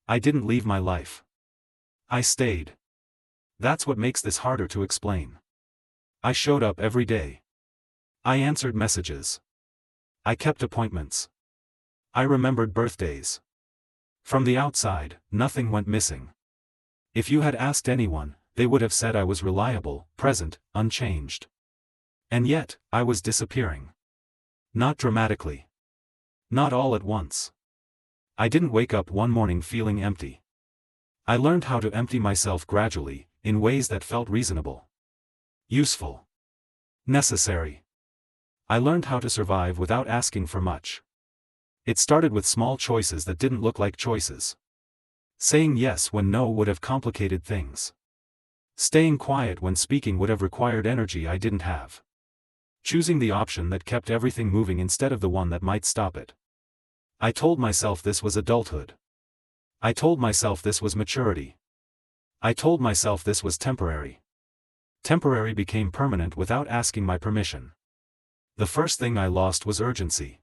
I didn't leave my life. I stayed. That's what makes this harder to explain. I showed up every day. I answered messages. I kept appointments. I remembered birthdays. From the outside, nothing went missing. If you had asked anyone, they would have said I was reliable, present, unchanged. And yet, I was disappearing. Not dramatically. Not all at once. I didn't wake up one morning feeling empty. I learned how to empty myself gradually, in ways that felt reasonable. Useful. Necessary. I learned how to survive without asking for much. It started with small choices that didn't look like choices. Saying yes when no would have complicated things. Staying quiet when speaking would have required energy I didn't have. Choosing the option that kept everything moving instead of the one that might stop it. I told myself this was adulthood. I told myself this was maturity. I told myself this was temporary. Temporary became permanent without asking my permission. The first thing I lost was urgency.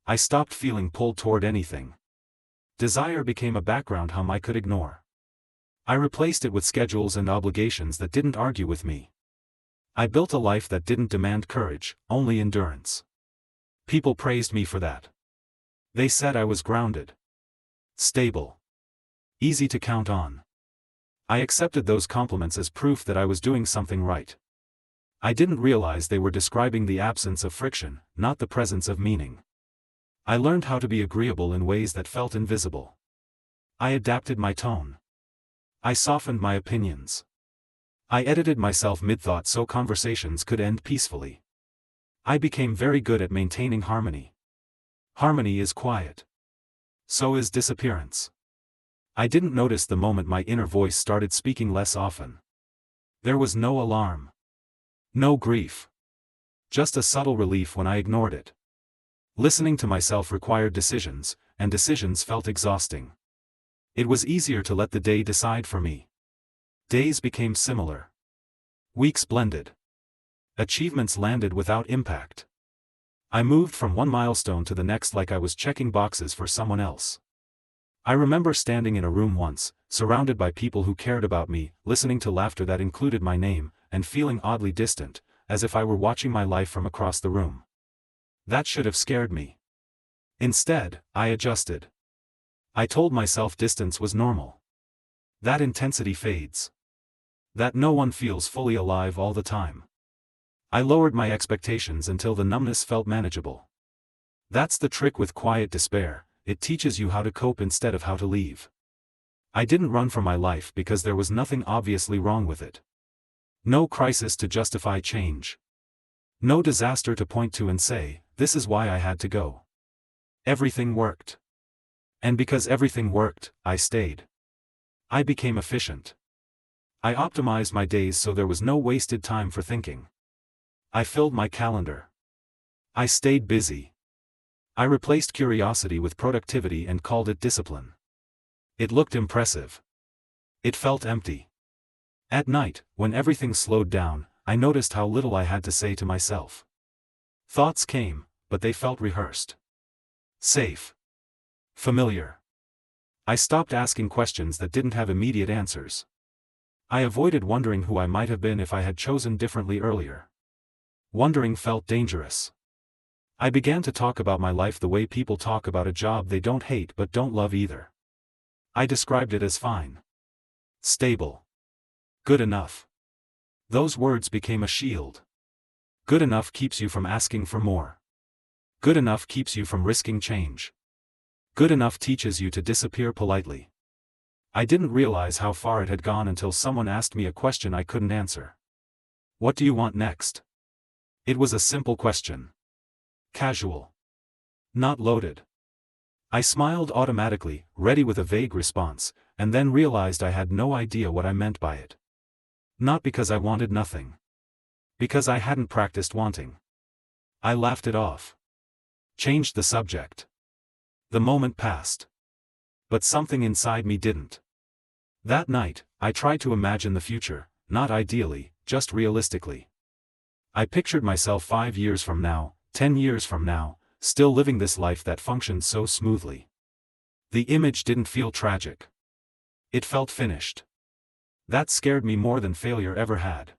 I stopped feeling pulled toward anything. Desire became a background hum I could ignore. I replaced it with schedules and obligations that didn't argue with me. I built a life that didn't demand courage, only endurance. People praised me for that. They said I was grounded. Stable. Easy to count on. I accepted those compliments as proof that I was doing something right. I didn't realize they were describing the absence of friction, not the presence of meaning. I learned how to be agreeable in ways that felt invisible. I adapted my tone. I softened my opinions. I edited myself mid-thought so conversations could end peacefully. I became very good at maintaining harmony. Harmony is quiet. So is disappearance. I didn't notice the moment my inner voice started speaking less often. There was no alarm. No grief. Just a subtle relief when I ignored it. Listening to myself required decisions, and decisions felt exhausting. It was easier to let the day decide for me. Days became similar. Weeks blended. Achievements landed without impact. I moved from one milestone to the next like I was checking boxes for someone else. I remember standing in a room once, surrounded by people who cared about me, listening to laughter that included my name, and feeling oddly distant, as if I were watching my life from across the room. That should have scared me. Instead, I adjusted. I told myself distance was normal. That intensity fades. That no one feels fully alive all the time. I lowered my expectations until the numbness felt manageable. That's the trick with quiet despair, it teaches you how to cope instead of how to leave. I didn't run from my life because there was nothing obviously wrong with it. No crisis to justify change. No disaster to point to and say, this is why I had to go. Everything worked. And because everything worked, I stayed. I became efficient. I optimized my days so there was no wasted time for thinking. I filled my calendar. I stayed busy. I replaced curiosity with productivity and called it discipline. It looked impressive. It felt empty. At night, when everything slowed down, I noticed how little I had to say to myself. Thoughts came, but they felt rehearsed. Safe. Familiar. I stopped asking questions that didn't have immediate answers. I avoided wondering who I might have been if I had chosen differently earlier. Wondering felt dangerous. I began to talk about my life the way people talk about a job they don't hate but don't love either. I described it as fine. Stable. Good enough. Those words became a shield. Good enough keeps you from asking for more. Good enough keeps you from risking change. Good enough teaches you to disappear politely. I didn't realize how far it had gone until someone asked me a question I couldn't answer. What do you want next? It was a simple question. Casual. Not loaded. I smiled automatically, ready with a vague response, and then realized I had no idea what I meant by it. Not because I wanted nothing. Because I hadn't practiced wanting. I laughed it off. Changed the subject. The moment passed. But something inside me didn't. That night, I tried to imagine the future, not ideally, just realistically. I pictured myself 5 years from now, 10 years from now, still living this life that functioned so smoothly. The image didn't feel tragic. It felt finished. That scared me more than failure ever had.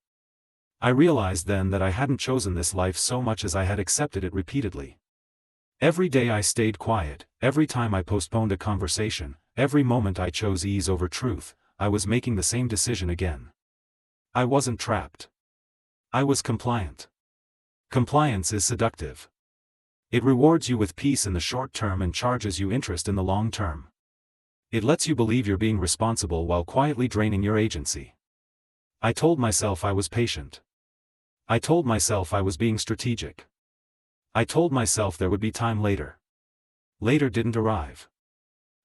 I realized then that I hadn't chosen this life so much as I had accepted it repeatedly. Every day I stayed quiet, every time I postponed a conversation, every moment I chose ease over truth, I was making the same decision again. I wasn't trapped. I was compliant. Compliance is seductive. It rewards you with peace in the short term and charges you interest in the long term. It lets you believe you're being responsible while quietly draining your agency. I told myself I was patient. I told myself I was being strategic. I told myself there would be time later. Later didn't arrive.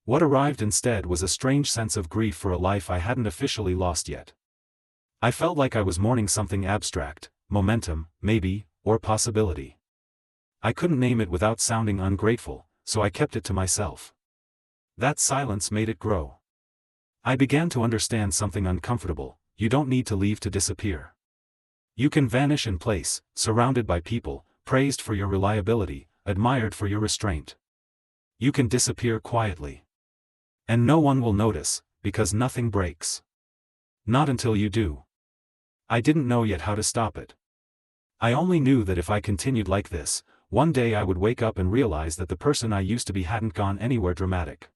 What arrived instead was a strange sense of grief for a life I hadn't officially lost yet. I felt like I was mourning something abstract, momentum, maybe, or possibility. I couldn't name it without sounding ungrateful, so I kept it to myself. That silence made it grow. I began to understand something uncomfortable: you don't need to leave to disappear. You can vanish in place, surrounded by people, praised for your reliability, admired for your restraint. You can disappear quietly. And no one will notice, because nothing breaks. Not until you do. I didn't know yet how to stop it. I only knew that if I continued like this, one day I would wake up and realize that the person I used to be hadn't gone anywhere dramatic.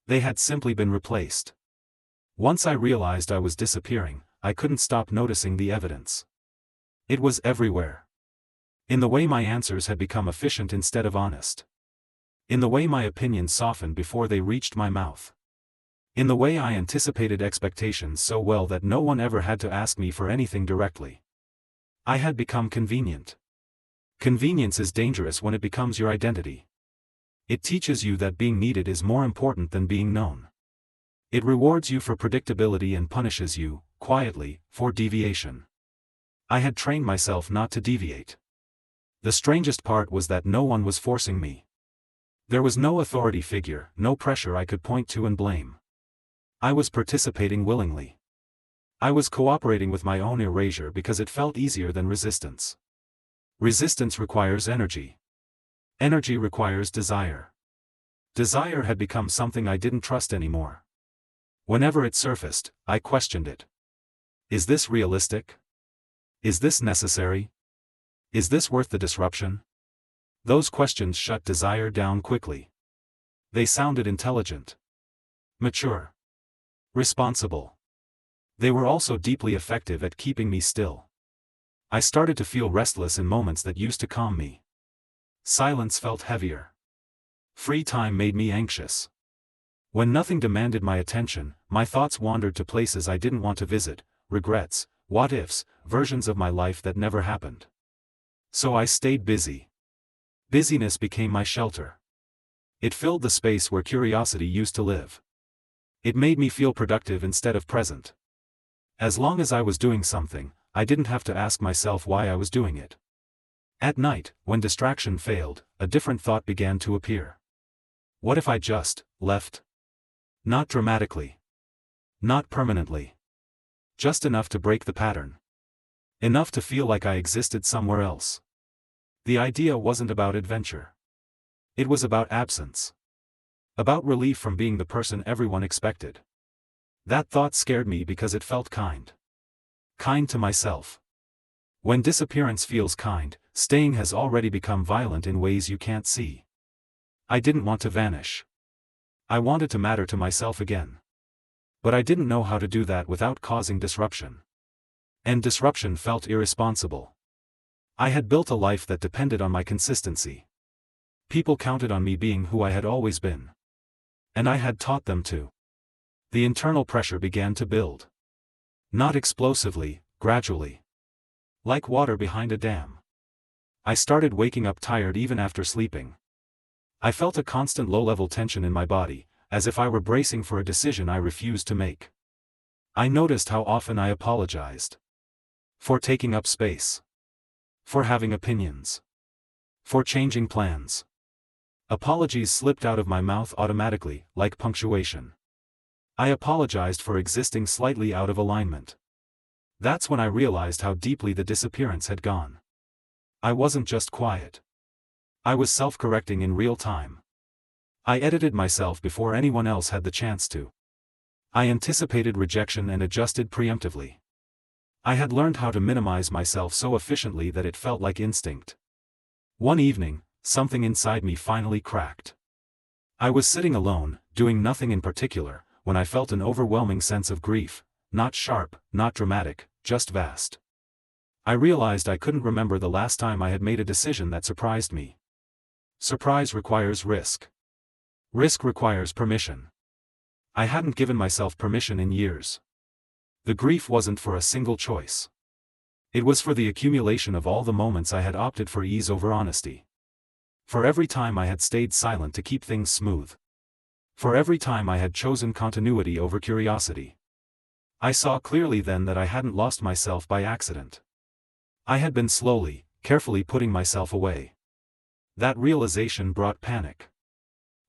They had simply been replaced. Once I realized I was disappearing, I couldn't stop noticing the evidence. It was everywhere. In the way my answers had become efficient instead of honest. In the way my opinions softened before they reached my mouth. In the way I anticipated expectations so well that no one ever had to ask me for anything directly. I had become convenient. Convenience is dangerous when it becomes your identity. It teaches you that being needed is more important than being known. It rewards you for predictability and punishes you, quietly, for deviation. I had trained myself not to deviate. The strangest part was that no one was forcing me. There was no authority figure, no pressure I could point to and blame. I was participating willingly. I was cooperating with my own erasure because it felt easier than resistance. Resistance requires energy. Energy requires desire. Desire had become something I didn't trust anymore. Whenever it surfaced, I questioned it. Is this realistic? Is this necessary? Is this worth the disruption? Those questions shut desire down quickly. They sounded intelligent. Mature. Responsible. They were also deeply effective at keeping me still. I started to feel restless in moments that used to calm me. Silence felt heavier. Free time made me anxious. When nothing demanded my attention, my thoughts wandered to places I didn't want to visit: regrets, what-ifs, versions of my life that never happened. So I stayed busy. Busyness became my shelter. It filled the space where curiosity used to live. It made me feel productive instead of present. As long as I was doing something, I didn't have to ask myself why I was doing it. At night, when distraction failed, a different thought began to appear. What if I just left? Not dramatically. Not permanently. Just enough to break the pattern. Enough to feel like I existed somewhere else. The idea wasn't about adventure. It was about absence. About relief from being the person everyone expected. That thought scared me because it felt kind. Kind to myself. When disappearance feels kind, staying has already become violent in ways you can't see. I didn't want to vanish. I wanted to matter to myself again. But I didn't know how to do that without causing disruption. And disruption felt irresponsible. I had built a life that depended on my consistency. People counted on me being who I had always been. And I had taught them to. The internal pressure began to build. Not explosively, gradually. Like water behind a dam. I started waking up tired even after sleeping. I felt a constant low-level tension in my body, as if I were bracing for a decision I refused to make. I noticed how often I apologized. For taking up space. For having opinions. For changing plans. Apologies slipped out of my mouth automatically, like punctuation. I apologized for existing slightly out of alignment. That's when I realized how deeply the disappearance had gone. I wasn't just quiet. I was self-correcting in real time. I edited myself before anyone else had the chance to. I anticipated rejection and adjusted preemptively. I had learned how to minimize myself so efficiently that it felt like instinct. One evening, something inside me finally cracked. I was sitting alone, doing nothing in particular, when I felt an overwhelming sense of grief, not sharp, not dramatic, just vast. I realized I couldn't remember the last time I had made a decision that surprised me. Surprise requires risk. Risk requires permission. I hadn't given myself permission in years. The grief wasn't for a single choice. It was for the accumulation of all the moments I had opted for ease over honesty. For every time I had stayed silent to keep things smooth. For every time I had chosen continuity over curiosity. I saw clearly then that I hadn't lost myself by accident. I had been slowly, carefully putting myself away. That realization brought panic.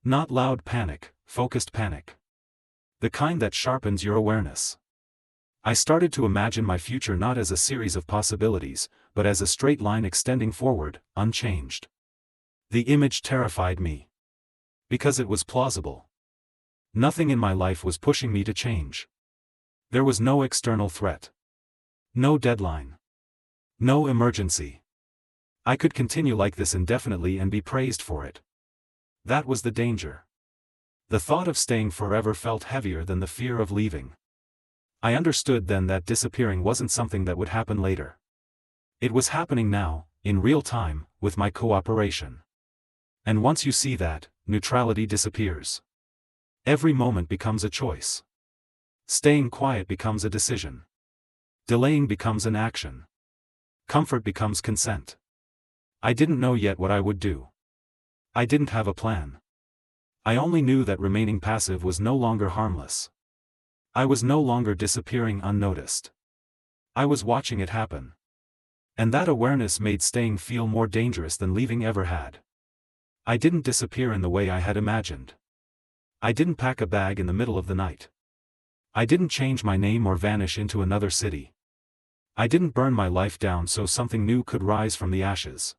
Not loud panic, focused panic. The kind that sharpens your awareness. I started to imagine my future not as a series of possibilities, but as a straight line extending forward, unchanged. The image terrified me. Because it was plausible. Nothing in my life was pushing me to change. There was no external threat. No deadline. No emergency. I could continue like this indefinitely and be praised for it. That was the danger. The thought of staying forever felt heavier than the fear of leaving. I understood then that disappearing wasn't something that would happen later. It was happening now, in real time, with my cooperation. And once you see that, neutrality disappears. Every moment becomes a choice. Staying quiet becomes a decision. Delaying becomes an action. Comfort becomes consent. I didn't know yet what I would do. I didn't have a plan. I only knew that remaining passive was no longer harmless. I was no longer disappearing unnoticed. I was watching it happen. And that awareness made staying feel more dangerous than leaving ever had. I didn't disappear in the way I had imagined. I didn't pack a bag in the middle of the night. I didn't change my name or vanish into another city. I didn't burn my life down so something new could rise from the ashes.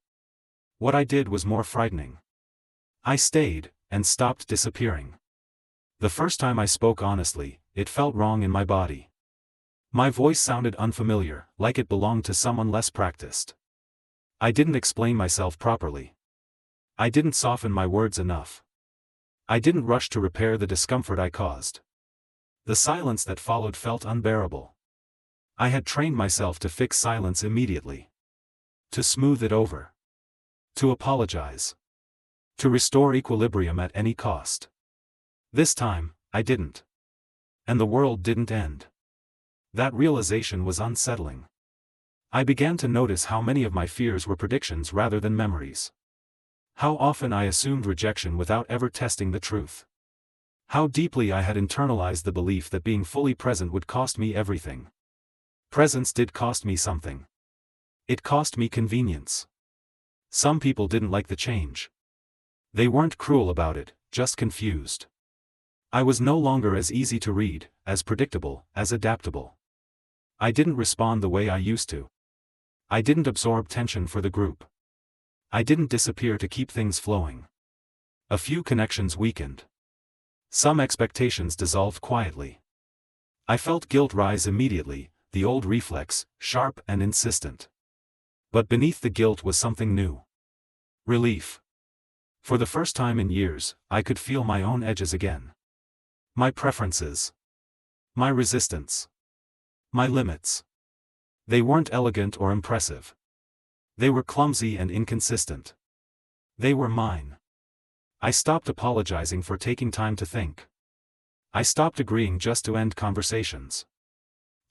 What I did was more frightening. I stayed, and stopped disappearing. The first time I spoke honestly, it felt wrong in my body. My voice sounded unfamiliar, like it belonged to someone less practiced. I didn't explain myself properly. I didn't soften my words enough. I didn't rush to repair the discomfort I caused. The silence that followed felt unbearable. I had trained myself to fix silence immediately. To smooth it over. To apologize. To restore equilibrium at any cost. This time, I didn't. And the world didn't end. That realization was unsettling. I began to notice how many of my fears were predictions rather than memories. How often I assumed rejection without ever testing the truth. How deeply I had internalized the belief that being fully present would cost me everything. Presence did cost me something. It cost me convenience. Some people didn't like the change. They weren't cruel about it, just confused. I was no longer as easy to read, as predictable, as adaptable. I didn't respond the way I used to. I didn't absorb tension for the group. I didn't disappear to keep things flowing. A few connections weakened. Some expectations dissolved quietly. I felt guilt rise immediately, the old reflex, sharp and insistent. But beneath the guilt was something new. Relief. For the first time in years, I could feel my own edges again. My preferences. My resistance. My limits. They weren't elegant or impressive. They were clumsy and inconsistent. They were mine. I stopped apologizing for taking time to think. I stopped agreeing just to end conversations.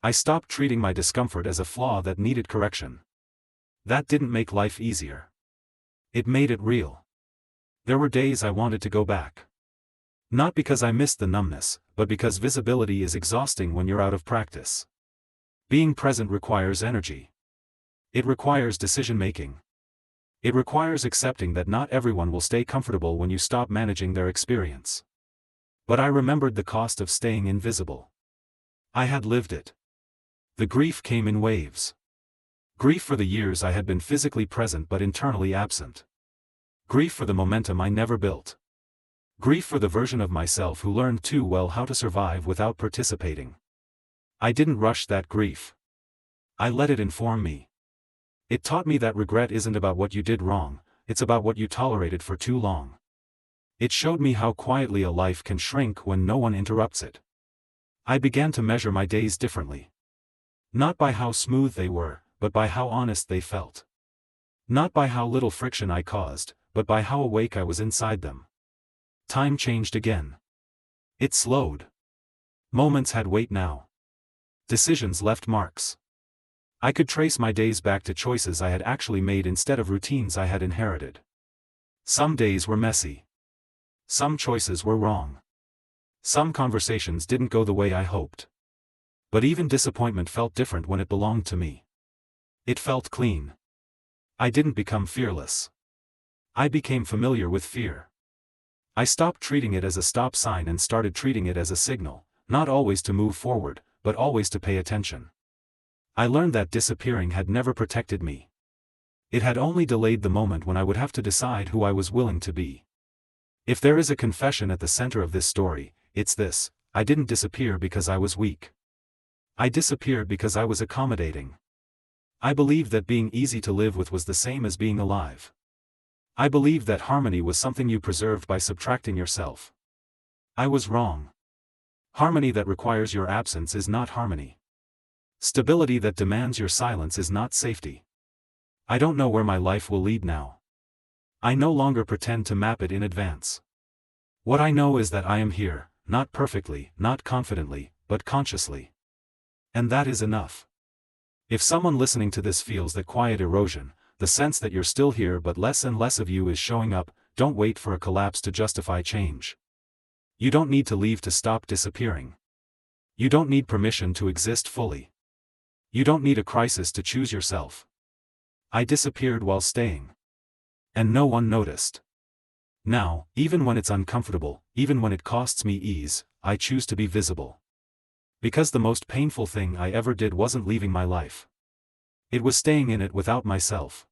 I stopped treating my discomfort as a flaw that needed correction. That didn't make life easier. It made it real. There were days I wanted to go back. Not because I missed the numbness, but because visibility is exhausting when you're out of practice. Being present requires energy. It requires decision-making. It requires accepting that not everyone will stay comfortable when you stop managing their experience. But I remembered the cost of staying invisible. I had lived it. The grief came in waves. Grief for the years I had been physically present but internally absent. Grief for the momentum I never built. Grief for the version of myself who learned too well how to survive without participating. I didn't rush that grief. I let it inform me. It taught me that regret isn't about what you did wrong, it's about what you tolerated for too long. It showed me how quietly a life can shrink when no one interrupts it. I began to measure my days differently. Not by how smooth they were, but by how honest they felt. Not by how little friction I caused, but by how awake I was inside them. Time changed again. It slowed. Moments had weight now. Decisions left marks. I could trace my days back to choices I had actually made instead of routines I had inherited. Some days were messy. Some choices were wrong. Some conversations didn't go the way I hoped. But even disappointment felt different when it belonged to me. It felt clean. I didn't become fearless. I became familiar with fear. I stopped treating it as a stop sign and started treating it as a signal, not always to move forward, but always to pay attention. I learned that disappearing had never protected me. It had only delayed the moment when I would have to decide who I was willing to be. If there is a confession at the center of this story, it's this: I didn't disappear because I was weak. I disappeared because I was accommodating. I believed that being easy to live with was the same as being alive. I believed that harmony was something you preserved by subtracting yourself. I was wrong. Harmony that requires your absence is not harmony. Stability that demands your silence is not safety. I don't know where my life will lead now. I no longer pretend to map it in advance. What I know is that I am here, not perfectly, not confidently, but consciously. And that is enough. If someone listening to this feels that quiet erosion, the sense that you're still here but less and less of you is showing up, don't wait for a collapse to justify change. You don't need to leave to stop disappearing. You don't need permission to exist fully. You don't need a crisis to choose yourself. I disappeared while staying. And no one noticed. Now, even when it's uncomfortable, even when it costs me ease, I choose to be visible. Because the most painful thing I ever did wasn't leaving my life. It was staying in it without myself.